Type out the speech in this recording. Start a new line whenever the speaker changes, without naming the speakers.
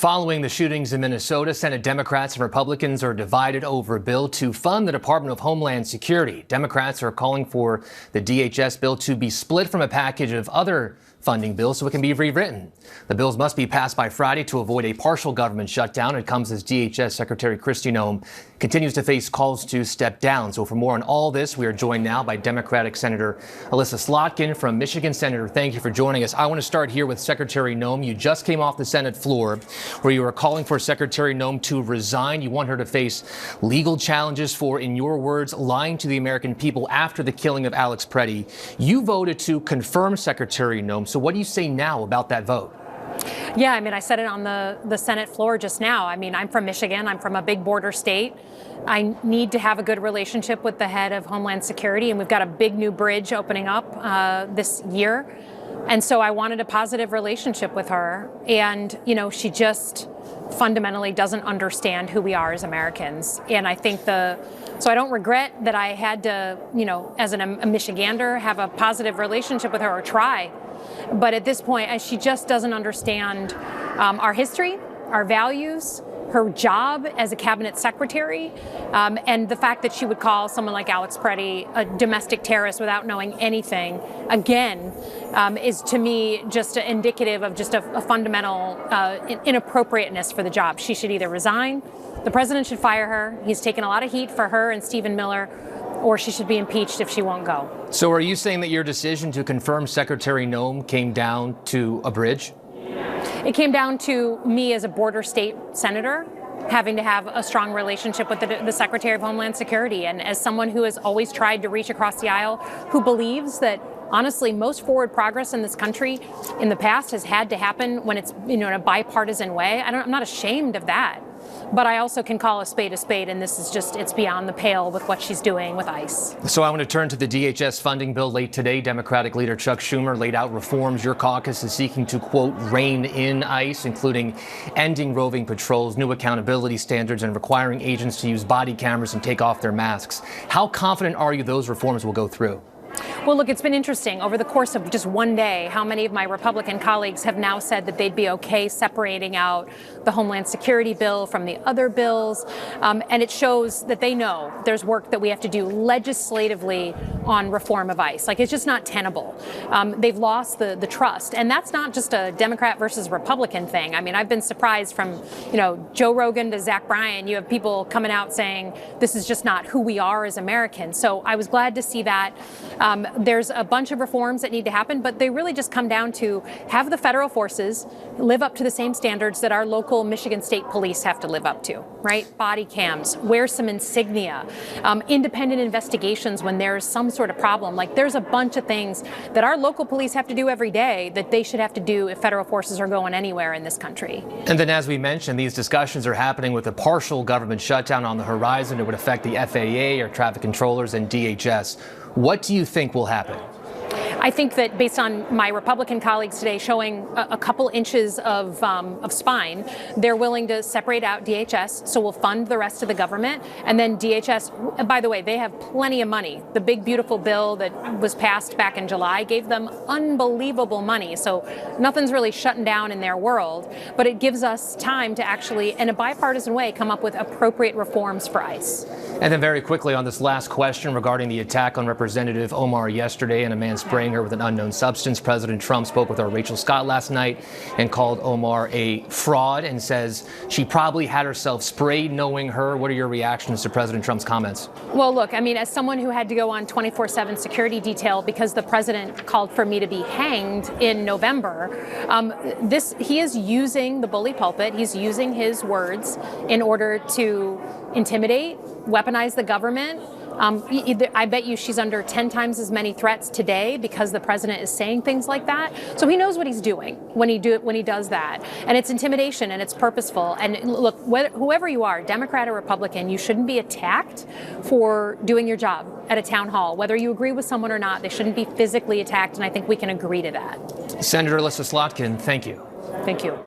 Following the shootings in Minnesota, Senate Democrats and Republicans are divided over a bill to fund the Department of Homeland Security. Democrats are calling for the DHS bill to be split from a package of other funding bills so it can be rewritten. The bills must be passed by Friday to avoid a partial government shutdown. It comes as DHS Secretary Kristi Noem continues to face calls to step down. So for more on all this, we are joined now by Democratic Senator Elissa Slotkin from Michigan. Senator, thank you for joining us. I want to start here with Secretary Noem. You just came off the Senate floor where you were calling for Secretary Noem to resign. You want her to face legal challenges for, in your words, lying to the American people after the killing of Alex Preddy. You voted to confirm Secretary Noem. So what do you say now about that vote?
Yeah, I mean, I said it on the Senate floor just now. I mean, I'm from Michigan. I'm from a big border state. I need to have a good relationship with the head of Homeland Security, and we've got a big new bridge opening up this year. And so I wanted a positive relationship with her. And, you know, she just fundamentally doesn't understand who we are as Americans. And I think so I don't regret that I had to, you know, as a Michigander, have a positive relationship with her or try. But at this point, she just doesn't understand our history, our values, her job as a cabinet secretary, and the fact that she would call someone like Alex Preddy a domestic terrorist without knowing anything, again, is to me just indicative of just a fundamental inappropriateness for the job. She should either resign, the president should fire her. He's taken a lot of heat for her and Stephen Miller, or she should be impeached if she won't go.
So are you saying that your decision to confirm Secretary Noem came down to a bridge?
It came down to me as a border state senator having to have a strong relationship with the Secretary of Homeland Security, and as someone who has always tried to reach across the aisle, who believes that honestly most forward progress in this country in the past has had to happen when it's, you know, in a bipartisan way. I'm not ashamed of that. But I also can call a spade, and this is just, it's beyond the pale with what she's doing with ICE.
So I want to turn to the DHS funding bill. Late today, Democratic leader Chuck Schumer laid out reforms your caucus is seeking to, quote, rein in ICE, including ending roving patrols, new accountability standards, and requiring agents to use body cameras and take off their masks. How confident are you those reforms will go through?
Well, look, it's been interesting. Over the course of just one day, how many of my Republican colleagues have now said that they'd be okay separating out the Homeland Security bill from the other bills. And it shows that they know there's work that we have to do legislatively on reform of ICE. Like, it's just not tenable. They've lost the trust. And that's not just a Democrat versus Republican thing. I mean, I've been surprised from, you know, Joe Rogan to Zach Bryan. You have people coming out saying this is just not who we are as Americans. So I was glad to see that. There's a bunch of reforms that need to happen, but they really just come down to have the federal forces live up to the same standards that our local Michigan State Police have to live up to, right? Body cams, wear some insignia, independent investigations when there's some sort of problem. Like, there's a bunch of things that our local police have to do every day that they should have to do if federal forces are going anywhere in this country.
And then, as we mentioned, these discussions are happening with a partial government shutdown on the horizon. It would affect the FAA, air traffic controllers, and DHS. What do you think will happen?
I think that based on my Republican colleagues today showing a couple inches of spine, they're willing to separate out DHS, so we'll fund the rest of the government. And then DHS, by the way, they have plenty of money. The big, beautiful bill that was passed back in July gave them unbelievable money. So nothing's really shutting down in their world, but it gives us time to actually, in a bipartisan way, come up with appropriate reforms for ICE.
And then very quickly on this last question regarding the attack on Representative Omar yesterday and a man spraying her with an unknown substance. President Trump spoke with our Rachel Scott last night and called Omar a fraud and says she probably had herself sprayed knowing her. What are your reactions to President Trump's comments?
Well, look, I mean, as someone who had to go on 24/7 security detail because the president called for me to be hanged in November, he is using the bully pulpit. He's using his words in order to intimidate, weaponize the government. I bet you she's under 10 times as many threats today because the president is saying things like that. So he knows what he's doing when he does that. And it's intimidation and it's purposeful. And look, whoever you are, Democrat or Republican, you shouldn't be attacked for doing your job at a town hall. Whether you agree with someone or not, they shouldn't be physically attacked. And I think we can agree to that.
Senator Elissa Slotkin, thank you.
Thank you.